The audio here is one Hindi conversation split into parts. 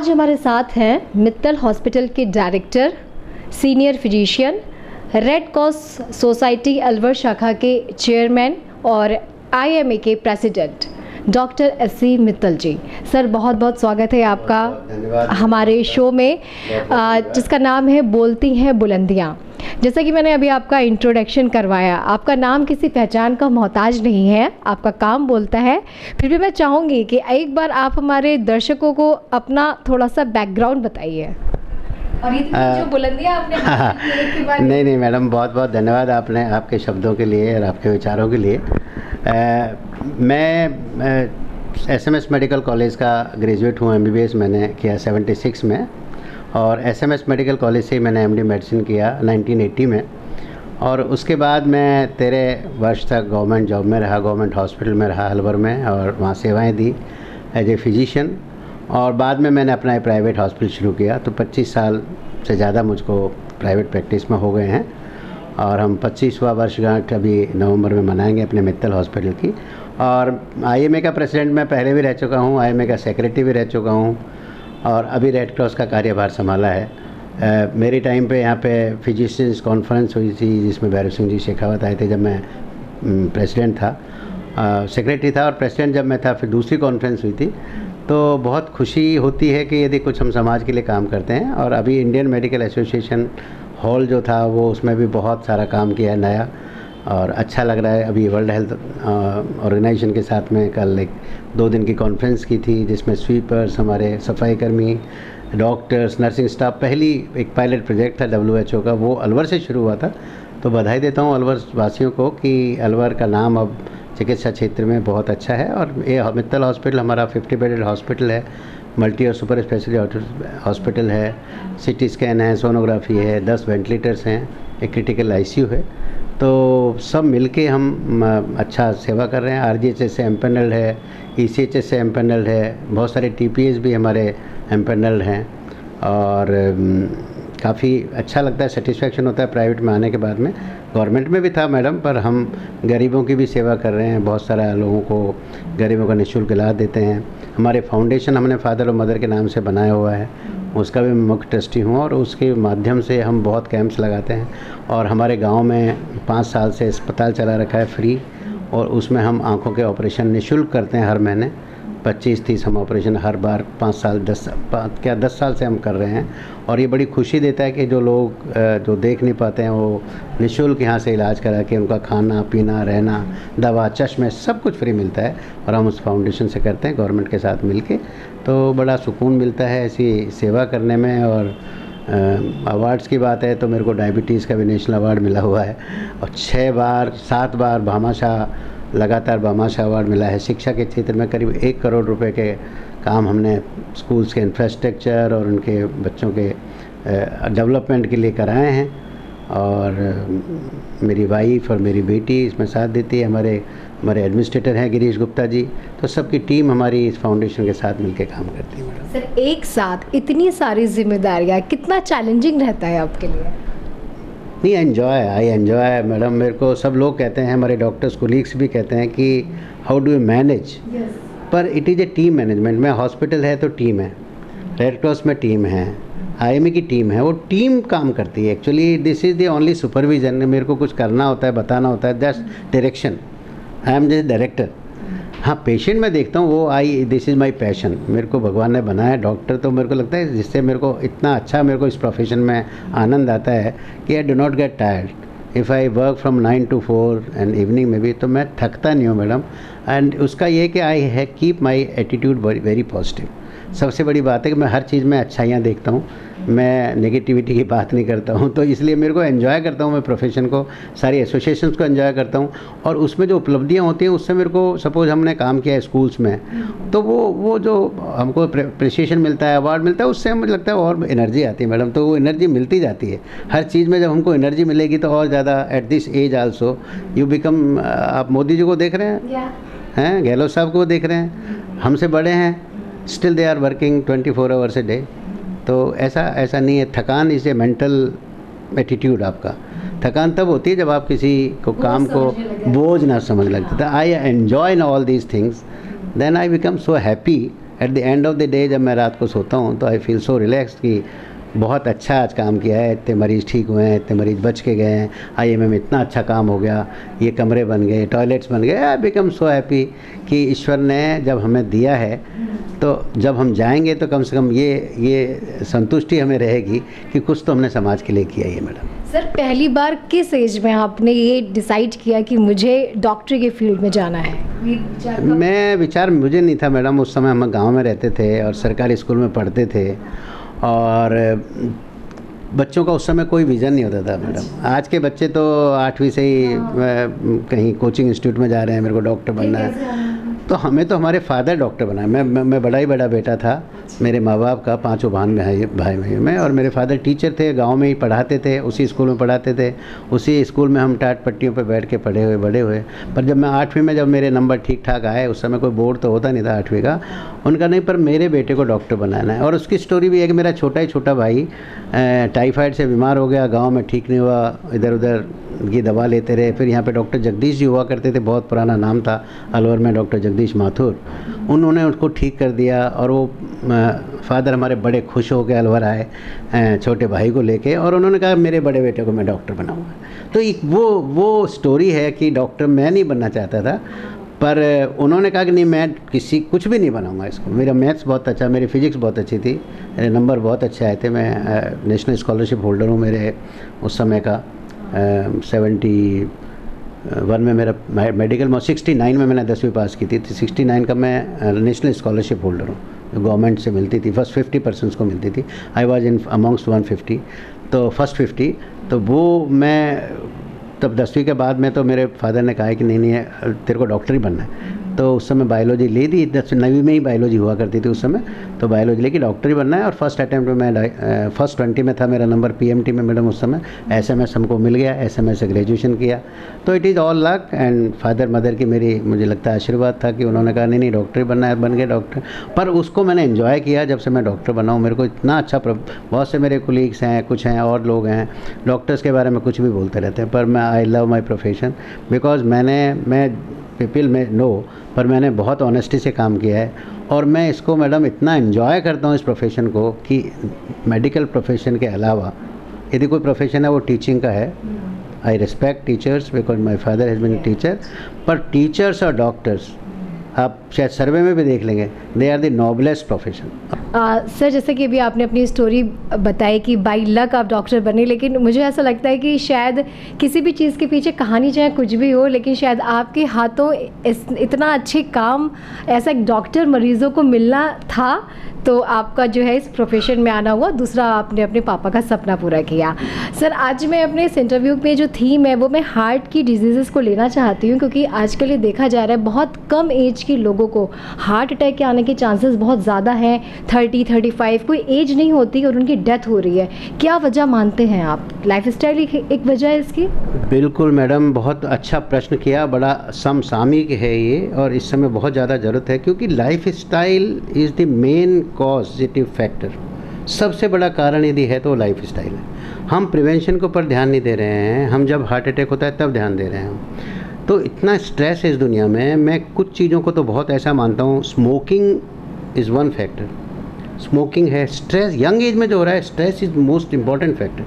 आज हमारे साथ हैं मित्तल हॉस्पिटल के director, senior physician, red cross society Alwar शाखा के चेयरमैन और आईएमए के प्रेसिडेंट डॉक्टर एस.सी. मित्तल जी। सर बहुत बहुत स्वागत है आपका हमारे शो में, जिसका नाम है बोलती हैं बुलंदियाँ। जैसा कि मैंने अभी आपका इंट्रोडक्शन करवाया, आपका नाम किसी पहचान का मोहताज नहीं है, आपका काम बोलता है। फिर भी मैं चाहूँगी कि एक बार आप हमारे दर्शकों को अपना थोड़ा सा बैकग्राउंड बताइए। और इतनी जो बुलंदियाँ आपने की बात नहीं मैडम, बहुत बहुत धन्यवाद आपने, आपके शब्दों के लिए और आपके विचारों के लिए। मैं एसएमएस मेडिकल कॉलेज का ग्रेजुएट हूँ। एमबीबीएस मैंने किया 76 में, और एसएमएस मेडिकल कॉलेज से ही मैंने एमडी मेडिसिन किया 1980 में। और उसके बाद मैं 13 वर्ष तक गवर्नमेंट जॉब में रहा, गवर्नमेंट हॉस्पिटल में रहा अलवर में, और वहाँ सेवाएं दी एज ए फिजिशियन। और बाद में मैंने अपना प्राइवेट हॉस्पिटल शुरू किया, तो 25 साल से ज़्यादा मुझको प्राइवेट प्रैक्टिस में हो गए हैं। और हम 25वां वर्षगांठ अभी नवंबर में मनाएंगे अपने मित्तल हॉस्पिटल की। और आईएमए का प्रेसिडेंट मैं पहले भी रह चुका हूँ, आईएमए का सेक्रेटरी भी रह चुका हूँ, और अभी रेड क्रॉस का कार्यभार संभाला है। मेरे टाइम पे यहाँ पे फिजिशियंस कॉन्फ्रेंस हुई थी, जिसमें भैरव सिंह जी शेखावत आए थे जब मैं प्रेसिडेंट था, सेक्रेटरी था, और प्रेसिडेंट जब मैं था फिर दूसरी कॉन्फ्रेंस हुई थी। तो बहुत खुशी होती है कि यदि कुछ हम समाज के लिए काम करते हैं। और अभी इंडियन मेडिकल एसोसिएशन हॉल जो था वो, उसमें भी बहुत सारा काम किया है नया, और अच्छा लग रहा है। अभी वर्ल्ड हेल्थ ऑर्गेनाइजेशन के साथ में कल एक 2 दिन की कॉन्फ्रेंस की थी, जिसमें स्वीपर्स, हमारे सफाई कर्मी, डॉक्टर्स, नर्सिंग स्टाफ, पहली एक पायलट प्रोजेक्ट था WHO का, वो अलवर से शुरू हुआ था। तो बधाई देता हूँ अलवर वासियों को कि अलवर का नाम अब चिकित्सा क्षेत्र में बहुत अच्छा है। और ये मित्तल हॉस्पिटल हमारा 50 बेडेड हॉस्पिटल है, मल्टी और सुपर स्पेशलिटी हॉस्पिटल है, CT स्कैन है, सोनोग्राफी है, 10 वेंटिलेटर्स हैं, एक क्रिटिकल ICU है। तो सब मिलके हम अच्छा सेवा कर रहे हैं। RGHS से एम्पैनल्ड है, ECHS से एम्पैनल्ड है, बहुत सारे TPS भी हमारे एम्पैनल्ड हैं, और काफ़ी अच्छा लगता है, सेटिस्फेक्शन होता है प्राइवेट में आने के बाद में। गवर्नमेंट में भी था मैडम, पर हम गरीबों की भी सेवा कर रहे हैं, बहुत सारा लोगों को, गरीबों का निःशुल्क इलाज देते हैं। हमारे फाउंडेशन हमने फादर और मदर के नाम से बनाया हुआ है, उसका भी मैं मुख्य ट्रस्टी हूँ, और उसके माध्यम से हम बहुत कैंप्स लगाते हैं। और हमारे गांव में 5 साल से अस्पताल चला रखा है फ्री, और उसमें हम आँखों के ऑपरेशन निःशुल्क करते हैं हर महीने। 25-30 हम ऑपरेशन हर बार 10 साल से हम कर रहे हैं। और ये बड़ी खुशी देता है कि जो लोग जो देख नहीं पाते हैं वो निःशुल्क यहाँ से इलाज करा के, उनका खाना पीना, रहना, दवा, चश्मे, सब कुछ फ्री मिलता है। और हम उस फाउंडेशन से करते हैं गवर्नमेंट के साथ मिलके, तो बड़ा सुकून मिलता है ऐसी सेवा करने में। और अवार्ड्स की बात है तो मेरे को डायबिटीज़ का भी नेशनल अवार्ड मिला हुआ है, और 7 बार भामाशाह, लगातार भामाशाह अवार्ड मिला है। शिक्षा के क्षेत्र में करीब 1 करोड़ रुपए के काम हमने स्कूल्स के इंफ्रास्ट्रक्चर और उनके बच्चों के डेवलपमेंट के लिए कराए हैं। और मेरी वाइफ और मेरी बेटी इसमें साथ देती है, हमारे एडमिनिस्ट्रेटर हैं गिरीश गुप्ता जी। तो सबकी टीम हमारी इस फाउंडेशन के साथ मिलकर काम करती है मैडम। सर, एक साथ इतनी सारी जिम्मेदारियाँ, कितना चैलेंजिंग रहता है आपके लिए? नहीं, आई एन्जॉय मैडम। मेरे को सब लोग कहते हैं, हमारे डॉक्टर्स कोलीग्स भी कहते हैं कि हाउ डू यू मैनेज, पर it is a team management में। हॉस्पिटल है तो टीम है, रेड क्रॉस में टीम है, आईएमए की टीम है, वो टीम काम करती है। Actually this is the only supervision. मेरे को कुछ करना होता है, बताना होता है, just direction. I am just director. हाँ, पेशेंट मैं देखता हूँ, वो दिस इज़ माई पैशन। मेरे को भगवान ने बनाया डॉक्टर, तो मेरे को लगता है जिससे मेरे को इतना अच्छा, मेरे को इस प्रोफेशन में आनंद आता है कि I do not get tired. If I work from 9 to 4 and evening में भी, तो मैं थकता नहीं हूँ मैडम। एंड उसका ये कि आई है keep my attitude very positive. सबसे बड़ी बात है कि मैं हर चीज़ में अच्छाइयाँ देखता हूँ, मैं नेगेटिविटी की बात नहीं करता हूँ। तो इसलिए मेरे को एंजॉय करता हूँ मैं प्रोफेशन को, सारी एसोसिएशंस को एंजॉय करता हूँ। और उसमें जो उपलब्धियाँ होती हैं उससे मेरे को, सपोज हमने काम किया है स्कूल्स में, तो वो जो हमको अप्रिसिएशन मिलता है, अवार्ड मिलता है, उससे मुझे लगता है और एनर्जी आती है मैडम। तो वो एनर्जी मिलती जाती है हर चीज़ में। जब हमको एनर्जी मिलेगी तो और ज़्यादा, at this age also you become. आप मोदी जी को देख रहे हैं, गहलोत साहब को देख रहे हैं, हमसे बड़े हैं, still they are working 24 hours a day. तो ऐसा नहीं है। थकान इज़ ए मेंटल एटीट्यूड। आपका थकान तब होती है जब आप किसी को काम को बोझ ना समझ लगते। तो I enjoy in all these things, then I become so happy at the end of the day जब मैं रात को सोता हूँ तो आई फील सो रिलैक्स कि बहुत अच्छा आज काम किया है, इतने मरीज़ ठीक हुए हैं, इतने मरीज़ बच के गए हैं, IMA में इतना अच्छा काम हो गया, ये कमरे बन गए, टॉयलेट्स बन गए। आई बिकम सो हैप्पी कि ईश्वर ने जब हमें दिया है तो जब हम जाएंगे तो कम से कम ये संतुष्टि हमें रहेगी कि कुछ तो हमने समाज के लिए किया है मैडम। सर, पहली बार किस एज में आपने ये डिसाइड किया कि मुझे डॉक्टरी के फील्ड में जाना है? मैं विचार मुझे नहीं था मैडम, उस समय हम गांव में रहते थे और सरकारी स्कूल में पढ़ते थे और बच्चों का उस समय कोई विज़न नहीं होता था मैडम। आज के बच्चे तो 8वीं से ही कहीं कोचिंग इंस्टीट्यूट में जा रहे हैं, मेरे को डॉक्टर बनना है। तो हमें तो हमारे फादर डॉक्टर बनाए। मैं बड़ा ही बड़ा बेटा था, मेरे माँ बाप का 5 भाई में, और मेरे फादर टीचर थे, गांव में ही पढ़ाते थे, उसी स्कूल में पढ़ाते थे, उसी स्कूल में हम टाट पट्टियों पे बैठ के बड़े हुए। पर जब मैं 8वीं में, जब मेरे नंबर ठीक ठाक आए, उस समय कोई बोर्ड तो होता नहीं था 8वीं का, उनका नहीं, पर मेरे बेटे को डॉक्टर बनाना है। और उसकी स्टोरी भी है कि मेरा छोटा भाई टाइफाइड से बीमार हो गया, गाँव में ठीक नहीं हुआ, इधर उधर की दवा लेते रहे। फिर यहाँ पे डॉक्टर जगदीश जी हुआ करते थे, बहुत पुराना नाम था अलवर में, डॉक्टर जगदीश माथुर, उन्होंने उसको ठीक कर दिया। और वो फादर हमारे बड़े खुश हो के अलवर आए छोटे भाई को लेके, और उन्होंने कहा मेरे बड़े बेटे को मैं डॉक्टर बनाऊंगा। तो एक वो स्टोरी है कि डॉक्टर मैं नहीं बनना चाहता था, पर उन्होंने कहा कि नहीं, मैं कुछ भी नहीं बनाऊंगा इसको। मेरा मैथ्स बहुत अच्छा, मेरी फिजिक्स बहुत अच्छी थी, मेरे नंबर बहुत अच्छे आए थे, मैं नेशनल स्कॉलरशिप होल्डर हूँ। मेरे उस समय का 71 में मेरा मेडिकल 69 में मैंने 10वीं पास की थी, 69 का मैं नेशनल स्कॉलरशिप होल्डर हूँ, जो गवर्नमेंट से मिलती थी, फर्स्ट 50% को मिलती थी। आई वाज इन अमॉन्ग्स्ट 150, तो फर्स्ट 50। तो वो मैं तब 10वीं के बाद में तो मेरे फादर ने कहा कि नहीं तेरे को डॉक्टर ही बनना है। तो उस समय बायोलॉजी ले दी, 9वीं में ही बायोलॉजी हुआ करती थी उस समय, तो बायोलॉजी लेके डॉक्टर ही बनना है। और फर्स्ट अटैम्प्ट में मैं फर्स्ट 20 में था मेरा नंबर, PMT में मैडम उस समय SMS हमको मिल गया, SMS से ग्रेजुएशन किया। तो it is all luck and father mother की मेरी, मुझे लगता है आशीर्वाद था कि उन्होंने कहा नहीं डॉक्टर ही बनना है, बन गए डॉक्टर। पर उसको मैंने एंजॉय किया जब से मैं डॉक्टर बना हूँ। मेरे को इतना अच्छा, बहुत से मेरे कोलीग्स हैं, कुछ हैं और लोग हैं, डॉक्टर्स के बारे में कुछ भी बोलते रहते हैं, पर मैं I love my profession because मैं पीपल में नो, पर मैंने बहुत ऑनेस्टी से काम किया है। और मैं इसको मैडम इतना एंजॉय करता हूँ इस प्रोफेशन को कि मेडिकल प्रोफेशन के अलावा यदि कोई प्रोफेशन है वो टीचिंग का है। I respect teachers because my father has been teacher, पर टीचर्स और डॉक्टर्स आप शायद सर्वे में भी देख लेंगे, they are the noblest profession. Sir, जैसे कि अभी आपने अपनी स्टोरी बताई कि बाई लक आप डॉक्टर बने, लेकिन मुझे ऐसा लगता है कि शायद किसी भी चीज़ के पीछे कहानी चाहे कुछ भी हो, लेकिन शायद आपके हाथों इतना अच्छे काम, ऐसा एक डॉक्टर मरीज़ों को मिलना था, तो आपका जो है इस प्रोफेशन में आना हुआ। दूसरा, आपने अपने पापा का सपना पूरा किया। सर, आज मैं अपने इस इंटरव्यू पे जो थीम है वो मैं हार्ट की डिजीज़ेस को लेना चाहती हूँ, क्योंकि आजकल ये देखा जा रहा है बहुत कम एज के लोगों को हार्ट अटैक के आने के चांसेस बहुत ज़्यादा हैं। 30, 35 कोई एज नहीं होती और उनकी डेथ हो रही है। क्या वजह मानते हैं आप? लाइफस्टाइल एक वजह है इसकी? बिल्कुल मैडम, बहुत अच्छा प्रश्न किया, बड़ा समसामयिक है ये, और इस समय बहुत ज़्यादा ज़रूरत है, क्योंकि lifestyle is the main positive factor. सबसे बड़ा कारण यदि है तो लाइफ स्टाइल है। हम प्रिवेंशन के ऊपर ध्यान नहीं दे रहे हैं, हम जब हार्ट अटैक होता है तब ध्यान दे रहे हैं। तो इतना स्ट्रेस है इस दुनिया में। मैं कुछ चीज़ों को तो बहुत ऐसा मानता हूँ, smoking is one factor, smoking है। स्ट्रेस यंग एज में जो हो रहा है, stress is most important factor.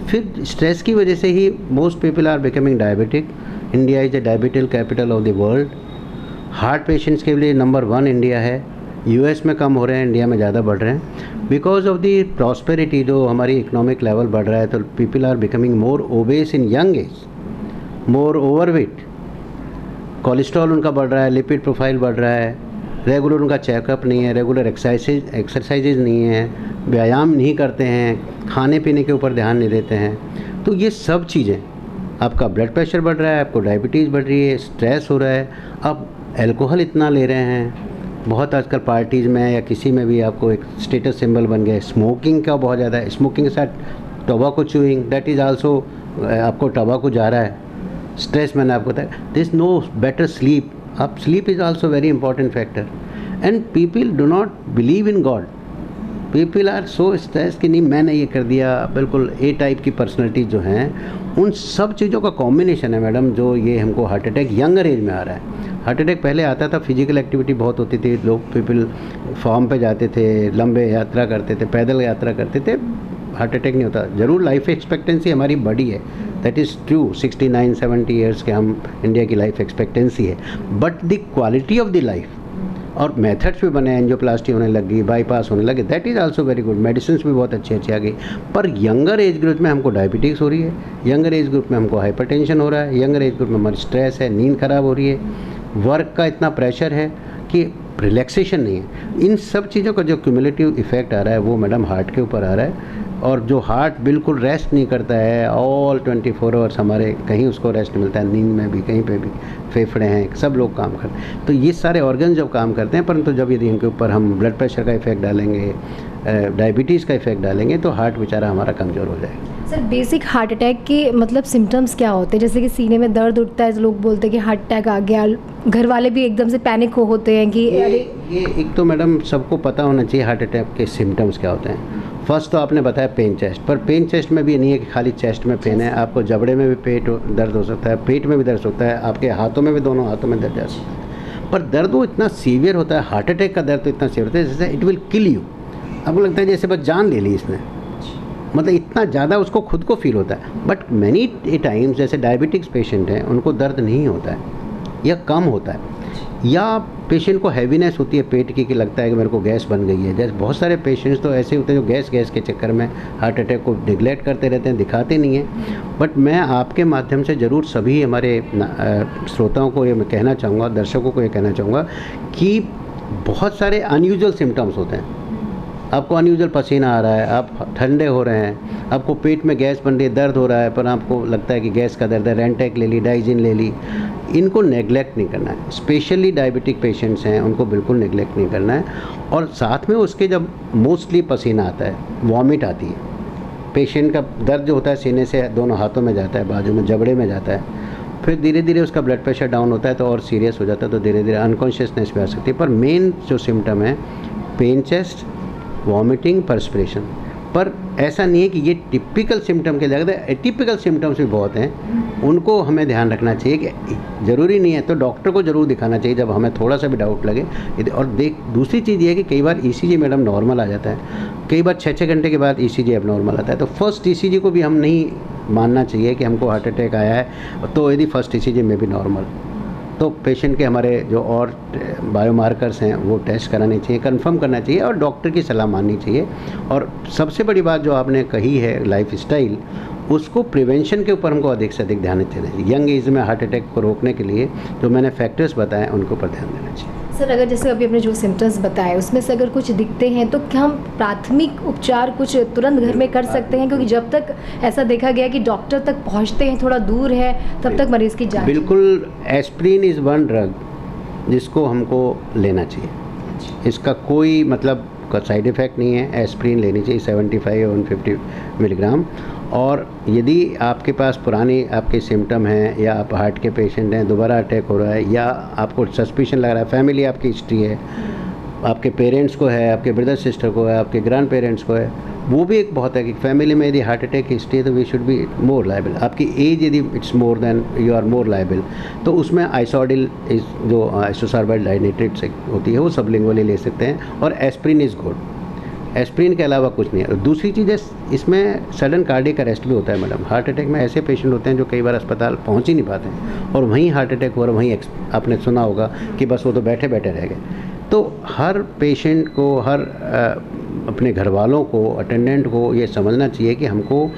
फिर स्ट्रेस की वजह से ही most people are becoming diabetic. India is the diabetic capital of the world. Heart patients के लिए नंबर 1 इंडिया है। US में कम हो रहे हैं, इंडिया में ज़्यादा बढ़ रहे हैं बिकॉज ऑफ दी प्रॉस्पेरिटी। जो हमारी इकोनॉमिक लेवल बढ़ रहा है, तो people are becoming more obese in young age, more overweight, cholesterol उनका बढ़ रहा है, लिपिड प्रोफाइल बढ़ रहा है, रेगुलर उनका चेकअप नहीं है, रेगुलर एक्सरसाइजेज नहीं है, व्यायाम नहीं करते हैं, खाने पीने के ऊपर ध्यान नहीं देते हैं। तो ये सब चीज़ें, आपका ब्लड प्रेशर बढ़ रहा है, आपको डायबिटीज़ बढ़ रही है, स्ट्रेस हो रहा है, आप एल्कोहल इतना ले रहे हैं, बहुत आजकल पार्टीज़ में या किसी में भी आपको एक स्टेटस सिंबल बन गया। स्मोकिंग का बहुत ज़्यादा है, स्मोकिंग के साथ tobacco chewing, that is also, आपको टोबैको जा रहा है, स्ट्रेस मैंने आपको बताया। दिस नो बेटर स्लीप, आप sleep is also very important factor. And people do not believe in God, people are so stress कि नहीं मैंने ये कर दिया। बिल्कुल ए टाइप की पर्सनैलिटी जो हैं, उन सब चीज़ों का कॉम्बिनेशन है मैडम, जो ये हमको हार्ट अटैक यंगर एज में आ रहा है। हार्ट अटैक पहले आता था, फिजिकल एक्टिविटी बहुत होती थी, लोग पीपल फार्म पे जाते थे, लंबे यात्रा करते थे, पैदल यात्रा करते थे, हार्ट अटैक नहीं होता। ज़रूर लाइफ एक्सपेक्टेंसी हमारी बढ़ी है, दैट इज़ ट्रू, 69-70 ईयर्स के हम इंडिया की लाइफ एक्सपेक्टेंसी है, but the quality of the life और मेथड्स भी बने, एंजियोप्लास्टी होने लगी, बाईपास होने लगे, that is also very good, medicine भी बहुत अच्छी अच्छी आ गई। पर यंगर एज ग्रुप में हमको डायबिटीज़ हो रही है, यंगर एज ग्रुप में हमको हाइपरटेंशन हो रहा है, यंगर एज ग्रुप में हमारी स्ट्रेस है, नींद खराब हो रही है, वर्क का इतना प्रेशर है कि रिलैक्सेशन नहीं है। इन सब चीज़ों का जो क्यूमुलेटिव इफेक्ट आ रहा है वो मैडम हार्ट के ऊपर आ रहा है। और जो हार्ट बिल्कुल रेस्ट नहीं करता है, ऑल 24 आवर्स हमारे, कहीं उसको रेस्ट नहीं मिलता है, नींद में भी, कहीं पे भी, फेफड़े हैं, सब लोग काम करते हैं, तो ये सारे ऑर्गन जब काम करते हैं, परंतु जब यदि इनके ऊपर हम ब्लड प्रेशर का इफेक्ट डालेंगे, डायबिटीज़ का इफेक्ट डालेंगे, तो हार्ट बेचारा हमारा कमज़ोर हो जाएगा। सर बेसिक हार्ट अटैक के मतलब सिम्टम्स क्या होते हैं? जैसे कि सीने में दर्द उठता है, लोग बोलते हैं कि हार्ट अटैक आ गया, घर वाले भी एकदम से पैनिक होते हैं कि ये एक तो मैडम सबको पता होना चाहिए हार्ट अटैक के सिम्टम्स क्या होते हैं। फर्स्ट तो आपने बताया पेन चेस्ट, पर पेन चेस्ट में भी नहीं है कि खाली चेस्ट में पेन है, आपको जबड़े में भी दर्द हो सकता है, पेट में भी दर्द हो सकता है, आपके हाथों में भी, दोनों हाथों में दर्द आ सकता है। पर दर्द वो इतना सीवियर होता है, हार्ट अटैक का दर्द तो इतना सीवियर होता है जैसे इट विल किल यू, आपको लगता है जैसे बस जान ले ली इसने, मतलब इतना ज़्यादा उसको खुद को फील होता है। बट मैनी टाइम्स जैसे डायबिटिक्स पेशेंट हैं, उनको दर्द नहीं होता है या कम होता है, या पेशेंट को हैवीनेस होती है पेट की, कि लगता है कि मेरे को गैस बन गई है। जैसे बहुत सारे पेशेंट्स तो ऐसे होते हैं जो गैस के चक्कर में हार्ट अटैक को निगलेक्ट करते रहते हैं, दिखाते नहीं हैं। बट मैं आपके माध्यम से ज़रूर सभी हमारे श्रोताओं को ये मैं कहना चाहूँगा, दर्शकों को ये कहना चाहूँगा कि बहुत सारे अनयूजुअल सिम्टम्स होते हैं। आपको अनयूजुअल पसीना आ रहा है, आप ठंडे हो रहे हैं, आपको पेट में गैस बन रही है, दर्द हो रहा है, पर आपको लगता है कि गैस का दर्द है, रेंटेक ले ली, डाइजिन ले ली, इनको नेगलेक्ट नहीं करना है। स्पेशली डायबिटिक पेशेंट्स हैं, उनको बिल्कुल नेगलेक्ट नहीं करना है। और साथ में उसके जब मोस्टली पसीना आता है, वॉमिट आती है, पेशेंट का दर्द जो होता है सीने से दोनों हाथों में जाता है, बाजू में, जबड़े में जाता है, फिर धीरे धीरे उसका ब्लड प्रेशर डाउन होता है तो और सीरियस हो जाता है, तो धीरे धीरे अनकॉन्शियसनेस भी आ सकती है। पर मेन जो सिम्टम है पेन चेस्ट, वॉमिटिंग, पर्सपिरेशन। पर ऐसा नहीं है कि ये टिपिकल सिम्टम के जगह एटिपिकल सिम्टम्स भी बहुत हैं, उनको हमें ध्यान रखना चाहिए कि ज़रूरी नहीं है, तो डॉक्टर को ज़रूर दिखाना चाहिए जब हमें थोड़ा सा भी डाउट लगे। और दूसरी चीज़ ये है कि कई बार ईसीजी मैडम नॉर्मल आ जाता है, कई बार 6-6 घंटे के बाद ईसीजी अब नॉर्मल आता है, तो फर्स्ट ईसीजी को भी हम नहीं मानना चाहिए कि हमको हार्ट अटैक आया है, तो यदि फर्स्ट ईसीजी में भी नॉर्मल, तो पेशेंट के हमारे जो और बायोमार्कर्स हैं वो टेस्ट कराने चाहिए, कंफर्म करना चाहिए और डॉक्टर की सलाह माननी चाहिए। और सबसे बड़ी बात जो आपने कही है लाइफ स्टाइल, उसको प्रिवेंशन के ऊपर हमको अधिक से अधिक ध्यान देना चाहिए। यंग एज में हार्ट अटैक को रोकने के लिए जो मैंने फैक्टर्स बताए उनके ऊपर ध्यान देना चाहिए। सर अगर जैसे अभी आपने जो सिम्टम्स बताए उसमें से अगर कुछ दिखते हैं तो क्या हम प्राथमिक उपचार कुछ तुरंत घर में कर सकते हैं? क्योंकि जब तक ऐसा देखा गया कि डॉक्टर तक पहुंचते हैं थोड़ा दूर है, तब तक मरीज़ की जान। बिल्कुल, एस्प्रिन इज़ वन ड्रग जिसको हमको लेना चाहिए, इसका कोई मतलब का साइड इफ़ेक्ट नहीं है। एस्प्रिन लेनी चाहिए 75 और 150 मिलीग्राम। और यदि आपके पास पुरानी आपके सिम्टम हैं या आप हार्ट के पेशेंट हैं, दोबारा अटैक हो रहा है या आपको सस्पिशन लग रहा है, फैमिली आपकी हिस्ट्री है, आपके पेरेंट्स को है, आपके ब्रदर सिस्टर को है, आपके ग्रैंड पेरेंट्स को है, वो भी एक बहुत है कि फैमिली में यदि हार्ट अटैक की हिस्ट्री है तो we should be more liable. आपकी एज यदि it's more than you are more liable, तो उसमें आइसोडिल जो आइसोसार्बाइल डाइनाइट्रेट से होती है वो सबलिंगुअली ले सकते हैं। और एस्प्रिन इज़ गुड, एस्प्रिन के अलावा कुछ नहीं है। दूसरी चीज़ है इसमें सडन कार्डियक अरेस्ट भी होता है मैडम। हार्ट अटैक में ऐसे पेशेंट होते हैं जो कई बार अस्पताल पहुंच ही नहीं पाते हैं और वहीं हार्ट अटैक हो रहा, वहीं आपने सुना होगा कि बस वो तो बैठे बैठे रह गए। तो हर पेशेंट को, हर अपने घर वालों को, अटेंडेंट को ये समझना चाहिए कि हमको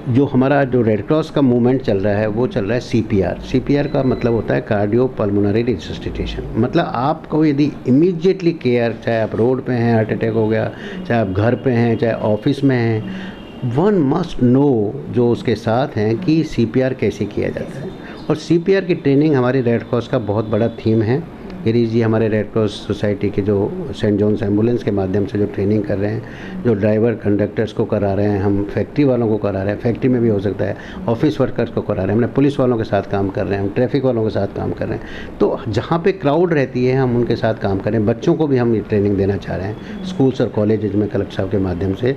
जो हमारा जो रेड क्रॉस का मूवमेंट चल रहा है वो चल रहा है सीपीआर। सीपीआर का मतलब होता है कार्डियो पल्मोनरी रिससिटेशन। मतलब आपको यदि इमीडिएटली केयर, चाहे आप रोड पे हैं, हार्ट अटैक हो गया, चाहे आप घर पे हैं, चाहे ऑफिस में हैं, वन मस्ट नो जो उसके साथ हैं कि सीपीआर कैसे किया जाता है। और सीपीआर की ट्रेनिंग हमारी रेड क्रॉस का बहुत बड़ा थीम है। गिरीश जी हमारे रेड क्रॉस सोसाइटी के जो सेंट जॉन्स एम्बुलेंस के माध्यम से जो ट्रेनिंग कर रहे हैं, जो ड्राइवर कंडक्टर्स को करा रहे हैं, हम फैक्ट्री वालों को करा रहे हैं, फैक्ट्री में भी हो सकता है, ऑफिस वर्कर्स को करा रहे हैं, हमने पुलिस वालों के साथ काम कर रहे हैं, हम ट्रैफिक वालों के साथ काम कर रहे हैं। तो जहाँ पे क्राउड रहती है हम उनके साथ काम करें। बच्चों को भी हम ये ट्रेनिंग देना चाह रहे हैं स्कूल्स और कॉलेजेज में, कलेक्टर साहब के माध्यम से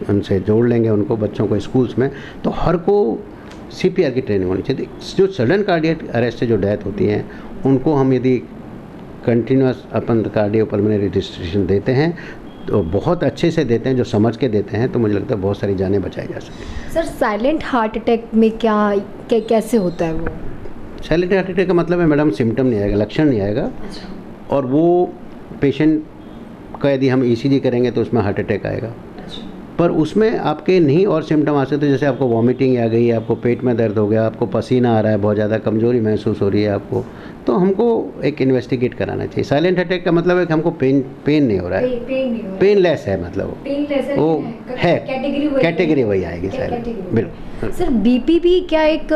उनसे जोड़ लेंगे उनको, बच्चों को स्कूल्स में। तो हर को CPR की ट्रेनिंग होनी चाहिए। जो सडन कार्डियक अरेस्ट से जो डेथ होती हैं उनको हम यदि कंटिन्यूस अपन कार्डियो पल्मोनरी रजिस्ट्रेशन देते हैं तो बहुत अच्छे से देते हैं, जो समझ के देते हैं, तो मुझे लगता है बहुत सारी जानें बचाई जा सकती हैं। सर साइलेंट हार्ट अटैक में कैसे होता है वो? साइलेंट हार्ट अटैक का मतलब है मैडम सिम्टम नहीं आएगा, लक्षण नहीं आएगा। अच्छा। और वो पेशेंट का यदि हम ECG करेंगे तो उसमें हार्ट अटैक आएगा। पर उसमें आपके नहीं और सिम्टम आ सकते, जैसे आपको वॉमिटिंग आ गई, आपको पेट में दर्द हो गया, आपको पसीना आ रहा है, बहुत ज़्यादा कमजोरी महसूस हो रही है आपको, तो हमको एक इन्वेस्टिगेट कराना चाहिए। साइलेंट अटैक का मतलब है कि हमको पेन नहीं हो रहा है, पेनलेस है, मतलब वो है कैटेगरी वही आएगी साइलेंट। बिल्कुल। सर बीपी भी क्या एक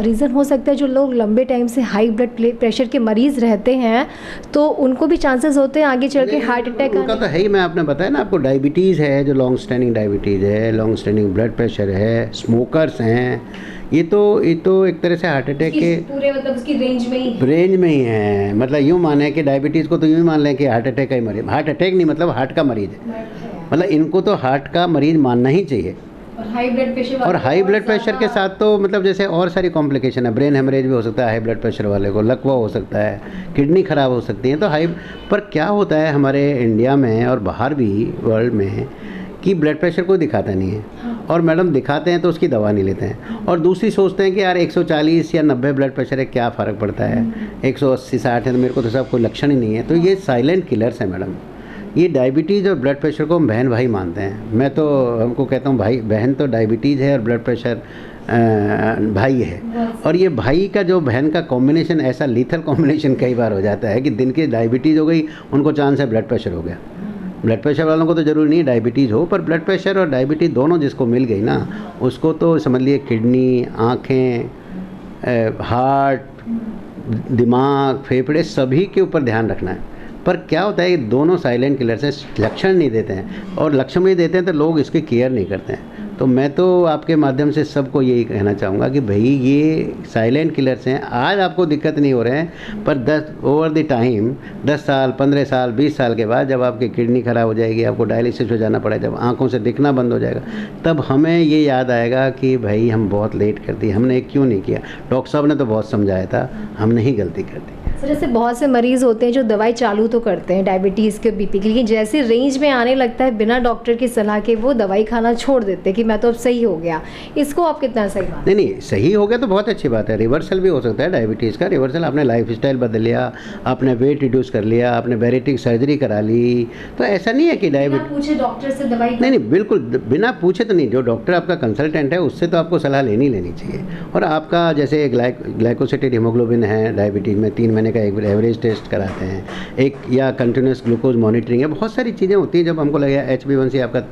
रीज़न हो सकता है? जो लोग लंबे टाइम से हाई ब्लड प्रेशर के मरीज रहते हैं तो उनको भी चांसेस होते हैं आगे चल के हार्ट अटैक उनका तो है ही। मैं आपने बताया ना आपको, डायबिटीज़ है, जो लॉन्ग स्टैंडिंग डायबिटीज़ है, लॉन्ग स्टैंडिंग ब्लड प्रेशर है, स्मोकर्स हैं, ये तो एक तरह से हार्ट अटैक के पूरे मतलब उसकी रेंज में ही है। मतलब यूँ माने कि डायबिटीज़ को तो यूँ ही मान लें कि हार्ट अटैक का ही मरीज, हार्ट अटैक नहीं मतलब हार्ट का मरीज है, मतलब इनको तो हार्ट का मरीज मानना ही चाहिए। और हाई ब्लड प्रेशर के साथ तो मतलब जैसे और सारी कॉम्प्लिकेशन है, ब्रेन हेमरेज भी हो सकता है हाई ब्लड प्रेशर वाले को, लकवा हो सकता है, किडनी खराब हो सकती है। तो हाई पर क्या होता है हमारे इंडिया में और बाहर भी वर्ल्ड में कि ब्लड प्रेशर कोई दिखाता नहीं है। और मैडम दिखाते हैं तो उसकी दवा नहीं लेते हैं, और दूसरी सोचते हैं कि यार 140 या 90 ब्लड प्रेशर है, क्या फ़र्क पड़ता है, 180-60 है तो मेरे को तो सब कोई लक्षण ही नहीं है। तो ये साइलेंट किलर्स हैं मैडम। ये डायबिटीज़ और ब्लड प्रेशर को हम बहन भाई मानते हैं। मैं तो हमको कहता हूँ भाई बहन तो डायबिटीज़ है और ब्लड प्रेशर भाई है। और ये भाई का जो बहन का कॉम्बिनेशन ऐसा लीथल कॉम्बिनेशन कई बार हो जाता है कि दिन की डायबिटीज़ हो गई, उनको चांस है ब्लड प्रेशर हो गया। ब्लड प्रेशर वालों को तो ज़रूरी नहीं डायबिटीज़ हो, पर ब्लड प्रेशर और डायबिटीज़ दोनों जिसको मिल गई ना, उसको तो समझ लिए किडनी, आँखें, हार्ट, दिमाग, फेफड़े सभी के ऊपर ध्यान रखना है। पर क्या होता है, ये दोनों साइलेंट किलर से लक्षण नहीं देते हैं, और लक्षण नहीं देते हैं तो लोग इसकी केयर नहीं करते हैं। तो मैं तो आपके माध्यम से सबको यही कहना चाहूँगा कि भाई ये साइलेंट किलर्स हैं। आज आपको दिक्कत नहीं हो रहे हैं, पर ओवर द टाइम 10 साल, 15 साल, 20 साल के बाद जब आपकी किडनी खराब हो जाएगी, आपको डायलिसिस हो जाना पड़ेगा, जब आँखों से दिखना बंद हो जाएगा, तब हमें ये याद आएगा कि भाई हम बहुत लेट कर दी, हमने क्यों नहीं किया। डॉक्टर साहब ने तो बहुत समझाया था, हमने ही गलती कर दी। सर जैसे बहुत से मरीज़ होते हैं जो दवाई चालू तो करते हैं डायबिटीज़ के, बीपी की, लेकिन जैसे रेंज में आने लगता है बिना डॉक्टर की सलाह के वो दवाई खाना छोड़ देते हैं कि मैं तो अब सही हो गया। इसको आप कितना सही मानते हैं? नहीं, सही हो गया तो बहुत अच्छी बात है। रिवर्सल भी हो सकता है डायबिटीज़ का। रिवर्सल आपने लाइफ स्टाइल बदल लिया, आपने वेट रिड्यूस कर लिया, आपने बैरिटिक सर्जरी करा ली, तो ऐसा नहीं है कि डायबिटीज पूछे डॉक्टर से दवाई नहीं, बिल्कुल बिना पूछे तो नहीं। जो डॉक्टर आपका कंसल्टेंट है उससे तो आपको सलाह लेनी चाहिए। और आपका जैसे ग्लाइकोसिटेड हीमोग्लोबिन है डायबिटीज़ में, 3 महीने का एक एवरेज टेस्ट कराते हैं, एक या कंटिन्यूस ग्लूकोज मॉनिटरिंग है, बहुत सारी चीज़ें होती हैं। जब हमको लगेगा HbA1c आपका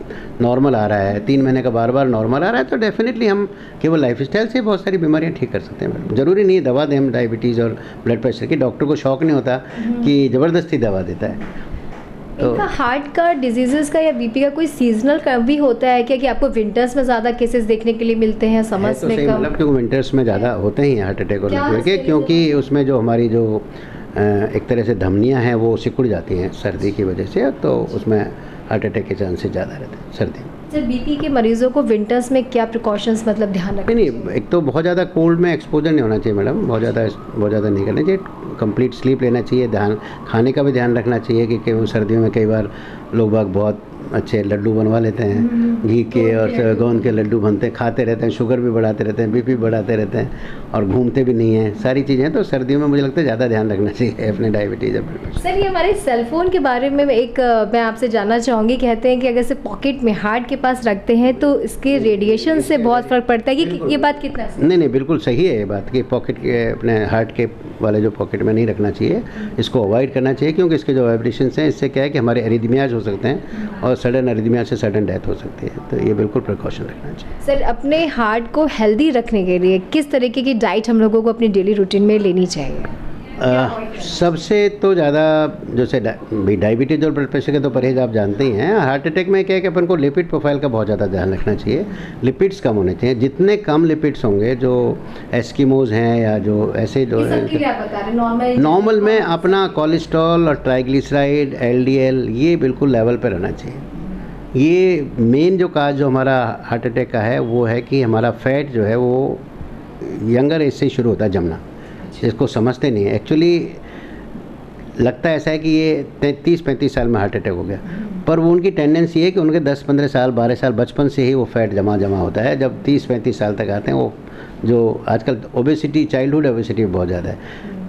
नॉर्मल आ रहा है, 3 महीने का बार नॉर्मल आ रहा है, तो डेफिनेटली हम केवल लाइफ स्टाइल से बहुत सारी बीमारियां ठीक कर सकते हैं। ज़रूरी नहीं दवा दें हम डायबिटीज़ और ब्लड प्रेशर की। डॉक्टर को शौक नहीं होता कि ज़बरदस्ती दवा देता है। तो इनका हार्ट का डिजीज़ का या बीपी का कोई सीजनल भी होता है क्या, कि आपको विंटर्स में ज़्यादा केसेस देखने के लिए मिलते हैं, समर्स में कम? मतलब क्योंकि विंटर्स में ज़्यादा होते ही हैं हार्ट अटैक और बीपी के, क्योंकि उसमें जो हमारी जो एक तरह से धमनियां हैं वो सिकुड़ जाती हैं सर्दी की वजह से, तो उसमें हार्ट अटैक के चांसेस ज़्यादा रहते हैं सर्दी में। सर बीपी के मरीजों को विंटर्स में क्या प्रिकॉशंस मतलब ध्यान रखना? नहीं, एक तो बहुत ज़्यादा कोल्ड में एक्सपोजर नहीं होना चाहिए मैडम, बहुत ज़्यादा नहीं करना चाहिए। कंप्लीट स्लीप लेना चाहिए, खाने का भी ध्यान रखना चाहिए कि सर्दियों में कई बार लोग बहुत अच्छे लड्डू बनवा लेते हैं, घी के और गोंद के लड्डू बनते हैं, खाते रहते हैं, शुगर भी बढ़ाते रहते हैं, बीपी बढ़ाते रहते हैं, और घूमते भी नहीं हैं, सारी चीज़ें। तो सर्दियों में मुझे लगता है ज़्यादा ध्यान रखना चाहिए अपने डायबिटीज़ पर। सर ये हमारे सेलफोन के बारे में मैं आपसे जानना चाहूँगी। कहते हैं कि अगर से पॉकेट में हार्ट के पास रखते हैं तो इसके रेडिएशन से बहुत फ़र्क पड़ता है, कि ये बात कितना सही? नहीं, बिल्कुल सही है ये बात कि पॉकेट के अपने हार्ट के वाले जो पॉकेट में नहीं रखना चाहिए, इसको अवॉइड करना चाहिए, क्योंकि इसके जो वाइब्रेशंस हैं इससे क्या है कि हमारे एरिथमियाज हो सकते हैं, और सडन एरिथमिया से सडन डेथ हो सकती है। तो ये बिल्कुल प्रिकॉशन रखना चाहिए। सर अपने हार्ट को हेल्दी रखने के लिए किस तरीके की डाइट हम लोगों को अपनी डेली रूटीन में लेनी चाहिए? सबसे तो ज़्यादा जैसे डायबिटीज़ और ब्लड प्रेशर के तो परहेज आप जानते ही हैं। हार्ट अटैक में क्या है कि अपन को लिपिड प्रोफाइल का बहुत ज़्यादा ध्यान रखना चाहिए। लिपिड्स कम होने चाहिए, जितने कम लिपिड्स होंगे, जो एस्किमोज हैं या जो ऐसे जो नॉर्मल में अपना कोलेस्ट्रॉल और ट्राइग्लिसराइड, LDL ये बिल्कुल लेवल पर रहना चाहिए। ये मेन जो काज जो हमारा हार्ट अटैक का है वो है कि हमारा फैट जो है वो यंगर एज से ही शुरू होता है जमना, जिसको समझते नहीं है एक्चुअली। लगता ऐसा है कि ये 33-35 साल में हार्ट अटैक हो गया, पर वो उनकी टेंडेंसी है कि उनके 10-15 साल 12 साल बचपन से ही वो फैट जमा होता है। जब 30-35 साल तक आते हैं, वो जो आजकल ओबेसिटी, चाइल्डहुड ओबेसिटी बहुत ज़्यादा है,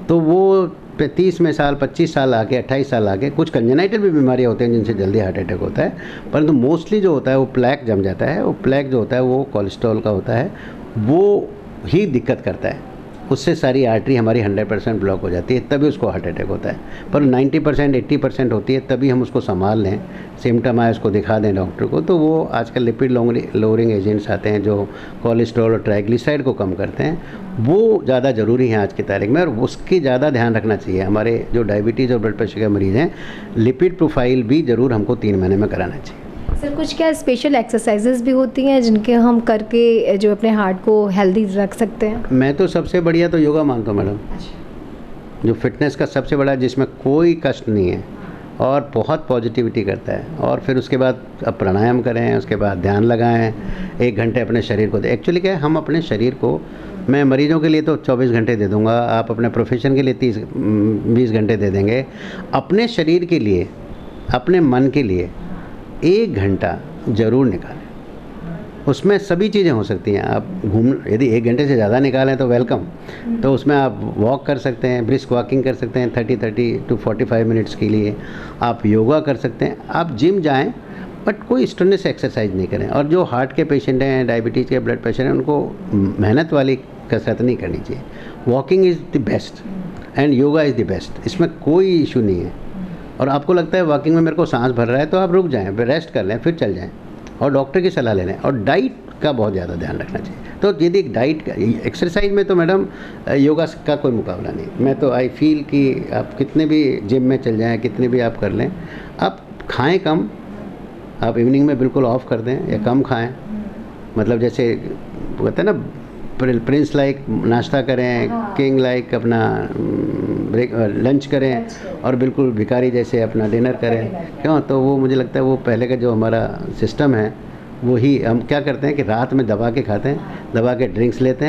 तो वो 30 में साल 25 साल आके 28 साल आके कुछ कंजेनाइटल भी बीमारियाँ होती हैं जिनसे जल्दी हार्ट अटैक होता है, परंतु मोस्टली जो होता है वो प्लेक जम जाता है। वो प्लेक जो होता है वो कोलेस्ट्रॉल का होता है, वो ही दिक्कत करता है। उससे सारी आर्टरी हमारी 100% ब्लॉक हो जाती है, तभी उसको हार्ट अटैक होता है। पर 90% 80% होती है, तभी हम उसको संभाल लें, सिम्टम आए उसको दिखा दें डॉक्टर को, तो वो आजकल लिपिड लोअरिंग एजेंट्स आते हैं जो कोलेस्ट्रॉल और ट्राइग्लिसराइड को कम करते हैं, वो ज़्यादा ज़रूरी है आज की तारीख में, और उसकी ज़्यादा ध्यान रखना चाहिए। हमारे जो डायबिटीज़ और ब्लड प्रेशर के मरीज़ हैं, लिपिड प्रोफाइल भी ज़रूर हमको 3 महीने में कराना चाहिए। सर कुछ क्या स्पेशल एक्सरसाइजेज भी होती हैं जिनके हम करके जो अपने हार्ट को हेल्दी रख सकते हैं? मैं तो सबसे बढ़िया तो योगा मानता हूँ मैडम, जो फिटनेस का सबसे बड़ा, जिसमें कोई कष्ट नहीं है और बहुत पॉजिटिविटी करता है। और फिर उसके बाद अब प्राणायाम करें, उसके बाद ध्यान लगाएं, 1 घंटे अपने शरीर को दें। एक्चुअली क्या है, हम अपने शरीर को, मैं मरीजों के लिए तो 24 घंटे दे दूंगा, आप अपने प्रोफेशन के लिए 20 घंटे दे देंगे। अपने शरीर के लिए, अपने मन के लिए 1 घंटा ज़रूर निकालें। उसमें सभी चीज़ें हो सकती हैं। आप यदि 1 घंटे से ज़्यादा निकालें तो वेलकम, तो उसमें आप वॉक कर सकते हैं, ब्रिस्क वॉकिंग कर सकते हैं 30 to 45 मिनट्स के लिए। आप योगा कर सकते हैं, आप जिम जाएं, बट कोई स्ट्रेनस एक्सरसाइज नहीं करें। और जो हार्ट के पेशेंट हैं, डायबिटीज़ के, ब्लड प्रेशर हैं, उनको मेहनत वाली कसरत नहीं करनी चाहिए। Walking is the best and yoga is the best, इसमें कोई इशू नहीं है। और आपको लगता है वॉकिंग में मेरे को सांस भर रहा है, तो आप रुक जाएं, रेस्ट कर लें, फिर चल जाएं और डॉक्टर की सलाह ले लें। और डाइट का बहुत ज़्यादा ध्यान रखना चाहिए। तो यदि डाइट का, एक्सरसाइज में तो मैडम योगा का कोई मुकाबला नहीं। मैं तो आई फील कि आप कितने भी जिम में चल जाएं, कितने भी आप कर लें, आप खाएं कम, आप इवनिंग में बिल्कुल ऑफ कर दें या कम खाएं। मतलब जैसे कहते हैं ना, प्रिंस लाइक नाश्ता करें, किंग लाइक अपना लंच करें, और बिल्कुल भिखारी जैसे अपना डिनर करें। क्यों? तो वो मुझे लगता है वो पहले का जो हमारा सिस्टम है, वो ही हम क्या करते हैं कि रात में दबा के खाते हैं, दबा के ड्रिंक्स लेते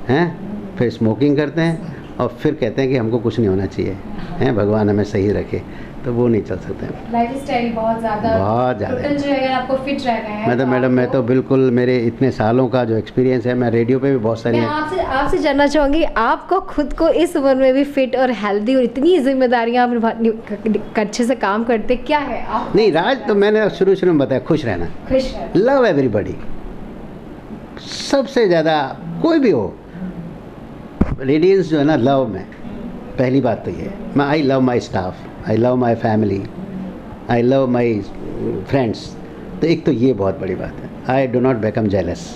हैं, फिर स्मोकिंग करते हैं, और फिर कहते हैं कि हमको कुछ नहीं होना चाहिए, हैं भगवान हमें सही रखे। तो वो नहीं चल सकते। लाइफस्टाइल बहुत ज़्यादा टोटल जो है, अगर आपको फिट रहना है मैं तो मैं तो बिल्कुल, मेरे इतने सालों का जो एक्सपीरियंस है, मैं रेडियो पे भी बहुत सारी। मैं आपसे जानना चाहूँगी, आपको खुद को इस उम्र में भी फिट और हेल्दी और इतनी जिम्मेदारियाँ आप अच्छे से काम करते, क्या है आप? नहीं राज, तो मैंने शुरू में बताया, खुश रहना, लव एवरीबॉडी। सबसे ज़्यादा कोई भी हो, रेडियंस जो है ना लव में, पहली बात तो ये, मैं I love my staff, I love my family, I love my friends. तो एक तो ये बहुत बड़ी बात है, I do not become jealous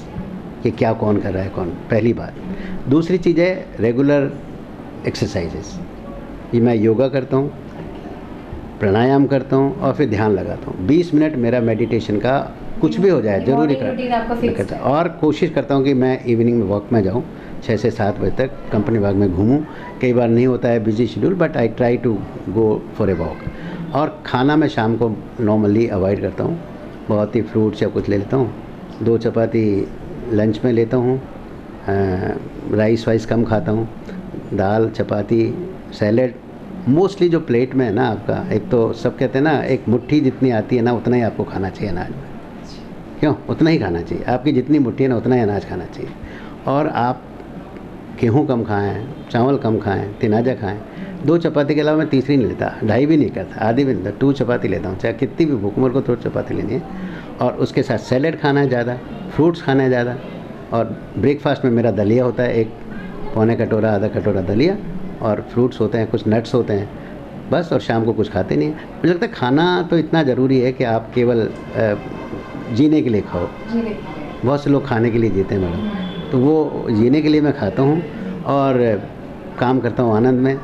कि क्या कौन कर रहा है कौन, पहली बात। दूसरी चीज़ है रेगुलर एक्सरसाइजेस। ये मैं योगा करता हूँ, प्राणायाम करता हूँ, और फिर ध्यान लगाता हूँ। 20 मिनट मेरा मेडिटेशन का, कुछ भी हो जाए ज़रूरी करता। और कोशिश करता हूँ कि मैं इवनिंग में वॉक में जाऊँ 6 से 7 बजे तक, कंपनी बाग में घूमूं। कई बार नहीं होता है busy schedule, but I try to go for a walk. और खाना मैं शाम को नॉर्मली अवॉइड करता हूँ, बहुत ही फ्रूट्स या कुछ ले लेता हूँ, 2 चपाती लंच में लेता हूँ, राइस वाइस कम खाता हूँ, दाल चपाती सैलेड। मोस्टली जो प्लेट में है ना आपका, एक तो सब कहते हैं ना, एक मुट्ठी जितनी आती है ना उतना ही आपको खाना चाहिए अनाज में। क्यों? उतना ही खाना चाहिए, आपकी जितनी मुट्ठी है ना उतना ही अनाज खाना चाहिए। और आप गेहूँ कम खाएं, चावल कम खाएं, तिनाजा खाएं। 2 चपाती के अलावा मैं तीसरी नहीं लेता, 2.5 भी नहीं करता, आधी भी नहीं लेता, 2 चपाती लेता हूँ, चाहे कितनी भी भूख, मेरे को 2 चपाती लेनी है। और उसके साथ सैलेड खाना है ज़्यादा, फ्रूट्स खाना है ज़्यादा। और ब्रेकफास्ट में मेरा दलिया होता है, 1 पौने कटोरा आधा कटोरा दलिया, और फ्रूट्स होते हैं, कुछ नट्स होते हैं, बस। और शाम को कुछ खाते नहीं हैं। मुझे लगता है खाना तो इतना ज़रूरी है कि आप केवल जीने के लिए खाओ। बहुत से लोग खाने के लिए जीते हैं मैडम, तो वो जीने के लिए मैं खाता हूँ और काम करता हूँ आनंद में,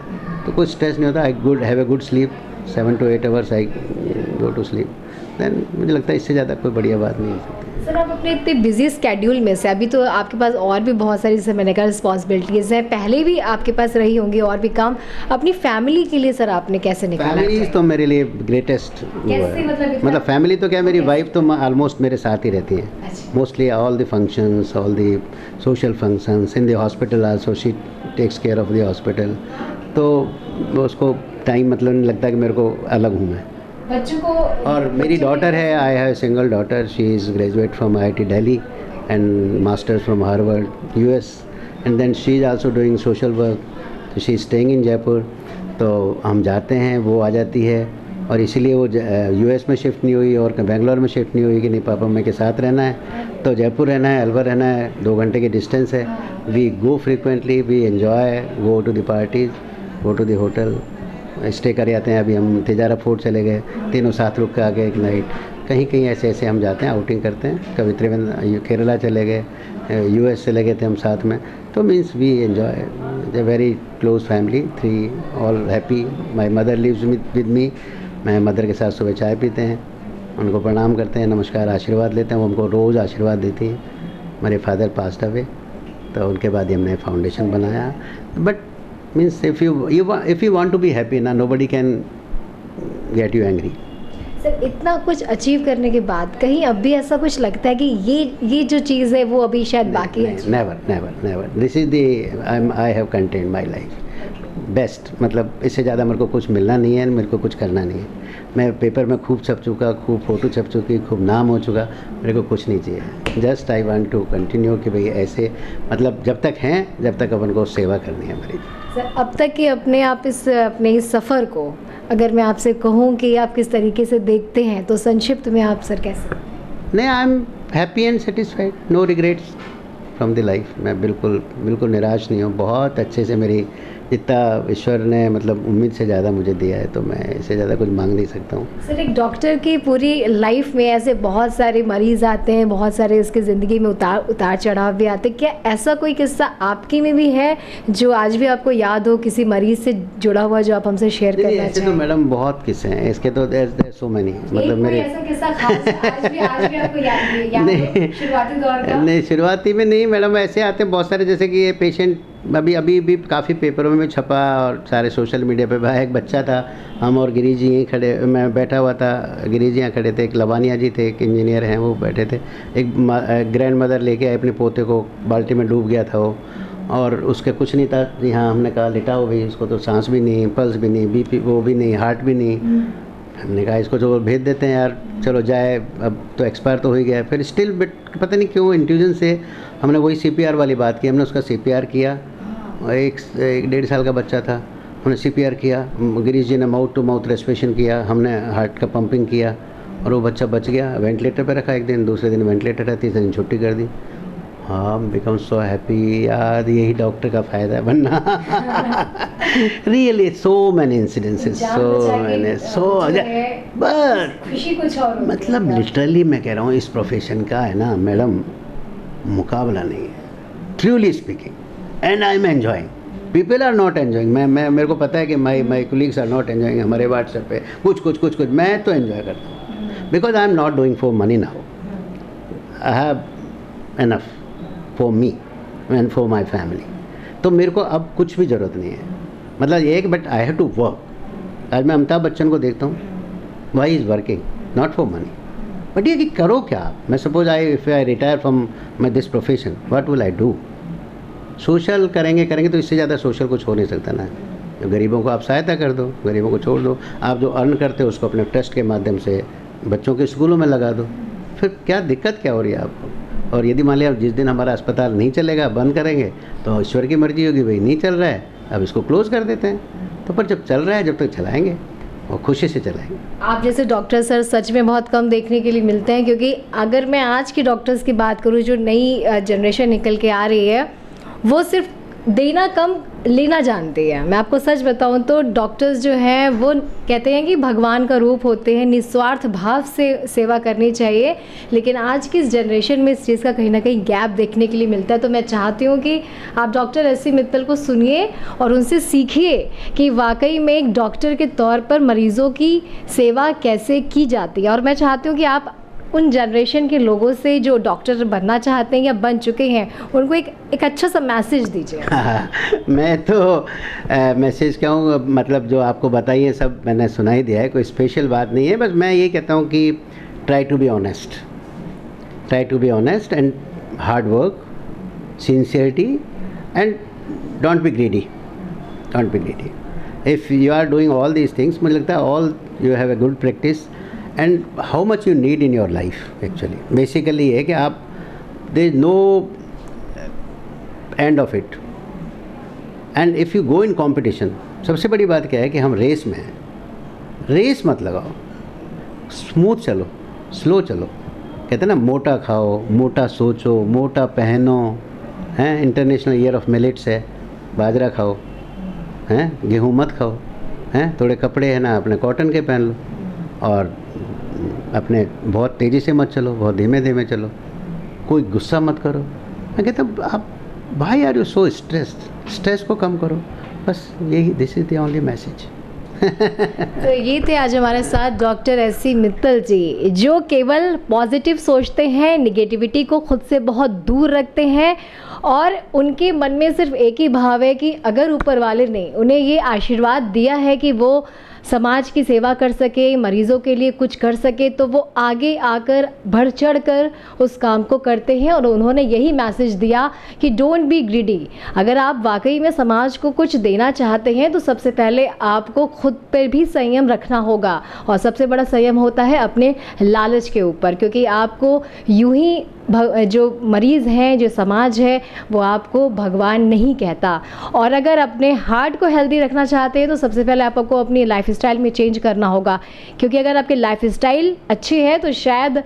तो कोई स्ट्रेस नहीं होता। I have a good sleep, 7 to 8 hours I go to sleep. Then मुझे लगता है इससे ज़्यादा कोई बढ़िया बात नहीं हो सकती। सर आप अपने इतने बिजी स्केड्यूल में से, अभी तो आपके पास और भी बहुत सारी, जैसे मैंने कहा, रिस्पॉन्सिबिलिटीज़ हैं, पहले भी आपके पास रही होंगी और भी काम, अपनी फैमिली के लिए सर आपने कैसे निकाला? फैमिली तो मेरे लिए ग्रेटेस्ट मतलब फैमिली तो क्या, मेरी वाइफ तो ऑलमोस्ट मेरे साथ ही रहती है, mostly all the functions, all the social functions in the hospital also, she takes care of the hospital. तो उसको टाइम मतलब नहीं लगता कि मेरे को अलग हूँ मैं बच्चों को। और मेरी डॉटर है, I have single daughter, she is graduate from IIT Delhi and masters from Harvard US, and then she is also doing social work, she is staying in Jaipur. तो हम जाते हैं, वो आ जाती है, और इसीलिए वो US में शिफ्ट नहीं हुई और बेंगलोर में शिफ्ट नहीं हुई कि नहीं पापा मम्मी के साथ रहना है, तो जयपुर रहना है, अलवर रहना है, 2 घंटे की डिस्टेंस है। We go frequently, we enjoy, go to the parties, go to the hotel, stay कर आते हैं। अभी हम तिजारा फोर्ट चले गए, तीनों साथ रुक के आ गए एक नाइट। कहीं कहीं ऐसे ऐसे हम जाते हैं, आउटिंग करते हैं। कभी त्रिवेंद्र केरला चले गए, US चले गए थे हम साथ में। तो means we enjoy the very close family, 3 all happy. My mother lives with me, मैं मदर के साथ सुबह चाय पीते हैं, उनको प्रणाम करते हैं, नमस्कार, आशीर्वाद लेते हैं। वो हमको रोज़ आशीर्वाद देती हैं। मेरे फादर पास्ट अवे, तो उनके बाद ही हमने फाउंडेशन बनाया। But means if you want to be happy ना, nobody can get you angry. Sir इतना कुछ अचीव करने के बाद कहीं अब भी ऐसा कुछ लगता है कि ये जो चीज़ है वो अभी शायद बाकी है? Never never never, this is the I have contained my life best. मतलब इससे ज़्यादा मेरे को कुछ मिलना नहीं है, मेरे को कुछ करना नहीं है। मैं पेपर में खूब छप चुका, खूब फ़ोटो छप चुकी, खूब नाम हो चुका, मेरे को कुछ नहीं चाहिए। Just I want to continue कि भाई ऐसे, मतलब जब तक हैं, जब तक अपन को सेवा करनी है हमारी। सर अब तक के अपने इस सफ़र को अगर मैं आपसे कहूँ कि आप किस तरीके से देखते हैं, तो संक्षिप्त में आप सर कैसे? नहीं, I am happy and satisfied, no regrets from the life. मैं बिल्कुल बिल्कुल निराश नहीं हूँ। बहुत अच्छे से मेरी जितना ईश्वर ने मतलब उम्मीद से ज़्यादा मुझे दिया है, तो मैं इससे ज़्यादा कुछ मांग नहीं सकता हूँ। सर एक डॉक्टर की पूरी लाइफ में ऐसे बहुत सारे मरीज़ आते हैं, बहुत सारे उसकी ज़िंदगी में उतार चढ़ाव भी आते हैं। क्या ऐसा कोई किस्सा आपकी में भी है जो आज भी आपको याद हो, किसी मरीज़ से जुड़ा हुआ, जो आप हमसे शेयर करना चाहें? ऐसे तो मैडम बहुत किस्से हैं इसके, तो सो मैनी, मतलब मेरे ऐसा किस्सा खास आज भी आपको याद नहीं, शुरुआती दौर का? नहीं, शुरुआती में नहीं मैडम, ऐसे आते हैं बहुत सारे, जैसे कि ये पेशेंट अभी भी काफ़ी पेपरों में छपा और सारे सोशल मीडिया पे। भाई एक बच्चा था, हम और गिरीश जी यहीं खड़े, मैं बैठा हुआ था, गिरीश जी यहाँ खड़े थे, एक लवानिया जी थे, एक इंजीनियर हैं, वो बैठे थे। एक ग्रैंड मदर लेके आए अपने पोते को, बाल्टी में डूब गया था वो, और उसके कुछ नहीं था। जी हाँ, हमने कहा लिटाओ भाई, उसको तो सांस भी नहीं, पल्स भी नहीं, BP वो भी नहीं, हार्ट भी नहीं। हमने कहा इसको जो भेज देते हैं यार, चलो जाए, अब तो एक्सपायर तो हो ही गया। फिर स्टिल बट पता नहीं क्यों इंट्यूजन से हमने वही CPR वाली बात की, हमने उसका CPR किया। एक 1.5 साल का बच्चा था, हमने CPR किया, गिरीश जी ने माउथ टू माउथ रेस्पिरेशन किया, हमने हार्ट का पंपिंग किया, और वो बच्चा बच गया। वेंटिलेटर पे रखा एक दिन, दूसरे दिन वेंटिलेटर है, तीसरे दिन छुट्टी कर दी। हाँ, बिकम सो हैप्पी यार, यही डॉक्टर का फ़ायदा है बनना। Really so many incidences, but खुशी कुछ और, मतलब लिटरली मैं कह रहा हूँ, इस प्रोफेशन का है ना मैडम, मुकाबला नहीं है, truly speaking. And I am enjoying, people are not enjoying. मैं मेरे को पता है कि my colleagues are not enjoying. हमारे व्हाट्सएप पे कुछ मैं तो एन्जॉय करता हूँ, because I am not doing for money now, I have enough for me and for my family. तो मेरे को अब कुछ भी ज़रूरत नहीं है, मतलब ये है कि but I have to work. आज मैं अमिताभ बच्चन को देखता हूँ, why is working not for money, but ये कि करो क्या। मैं suppose if I retire from my this profession, what will I do? Social करेंगे तो इससे ज़्यादा सोशल कुछ हो नहीं सकता ना। जो गरीबों को आप सहायता कर दो, गरीबों को छोड़ दो। आप जो अर्न करते हो उसको अपने ट्रस्ट के माध्यम से बच्चों के स्कूलों में लगा दो, फिर क्या दिक्कत क्या हो रही है आपको? और यदि मान लिया जिस दिन हमारा अस्पताल नहीं चलेगा, बंद करेंगे, तो ईश्वर की मर्जी होगी, भाई नहीं चल रहा है, अब इसको क्लोज़ कर देते हैं। तो पर जब चल रहा है, जब तक चलाएँगे और खुशी से चलाएंगे। आप जैसे डॉक्टर सर सच में बहुत कम देखने के लिए मिलते हैं, क्योंकि अगर मैं आज की डॉक्टर्स की बात करूँ, जो नई जनरेशन निकल के आ रही है, वो सिर्फ देना कम लेना जानती है। मैं आपको सच बताऊं तो डॉक्टर्स जो हैं वो कहते हैं कि भगवान का रूप होते हैं, निस्वार्थ भाव से सेवा करनी चाहिए, लेकिन आज की इस जनरेशन में इस चीज़ का कहीं ना कहीं गैप देखने के लिए मिलता है। तो मैं चाहती हूं कि आप डॉक्टर एस.सी. मित्तल को सुनिए और उनसे सीखिए कि वाकई में एक डॉक्टर के तौर पर मरीज़ों की सेवा कैसे की जाती है। और मैं चाहती हूँ कि आप उन जनरेशन के लोगों से जो डॉक्टर बनना चाहते हैं या बन चुके हैं, उनको एक अच्छा सा मैसेज दीजिए। मैं तो मैसेज कहूँ, मतलब जो आपको बताइए सब मैंने सुना ही दिया है, कोई स्पेशल बात नहीं है। बस मैं ये कहता हूँ कि try to be honest and hard work, sincerity and don't be greedy. If you are doing all these things, मुझे लगता है all you have a good practice and how much you need in your life. Actually basically ये है कि आप, there is no end of it, and if you go in competition, सबसे बड़ी बात क्या है कि हम रेस में हैं। रेस मत लगाओ, स्मूथ चलो, स्लो चलो। कहते हैं ना, मोटा खाओ, मोटा सोचो, मोटा पहनो, हैं, इंटरनेशनल ईयर ऑफ मिलेट्स है, बाजरा खाओ, हैं, गेहूँ मत खाओ, हैं, थोड़े कपड़े हैं ना अपने कॉटन के पहन लो, और अपने बहुत तेज़ी से मत चलो, बहुत धीमे धीमे चलो, कोई गुस्सा मत करो। मैं कहता हूँ आप, भाई आर यू सो स्ट्रेस को कम करो, बस यही, this is the only message. तो ये थे आज हमारे साथ डॉक्टर एस.सी. मित्तल जी, जो केवल पॉजिटिव सोचते हैं, निगेटिविटी को खुद से बहुत दूर रखते हैं, और उनके मन में सिर्फ एक ही भाव है कि अगर ऊपर वाले ने उन्हें ये आशीर्वाद दिया है कि वो समाज की सेवा कर सके, मरीज़ों के लिए कुछ कर सके, तो वो आगे आकर बढ़ चढ़ कर उस काम को करते हैं। और उन्होंने यही मैसेज दिया कि डोंट बी ग्रीडी। अगर आप वाकई में समाज को कुछ देना चाहते हैं तो सबसे पहले आपको खुद पर भी संयम रखना होगा, और सबसे बड़ा संयम होता है अपने लालच के ऊपर, क्योंकि आपको यूं ही जो मरीज़ हैं, जो समाज है, वो आपको भगवान नहीं कहता। और अगर अपने हार्ट को हेल्दी रखना चाहते हैं तो सबसे पहले आपको अपनी लाइफस्टाइल में चेंज करना होगा, क्योंकि अगर आपकी लाइफस्टाइल अच्छी है तो शायद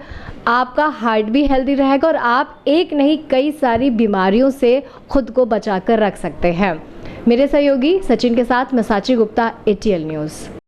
आपका हार्ट भी हेल्दी रहेगा और आप एक नहीं कई सारी बीमारियों से खुद को बचा कर रख सकते हैं। मेरे सहयोगी सचिन के साथ मैं साची गुप्ता, ATL न्यूज़।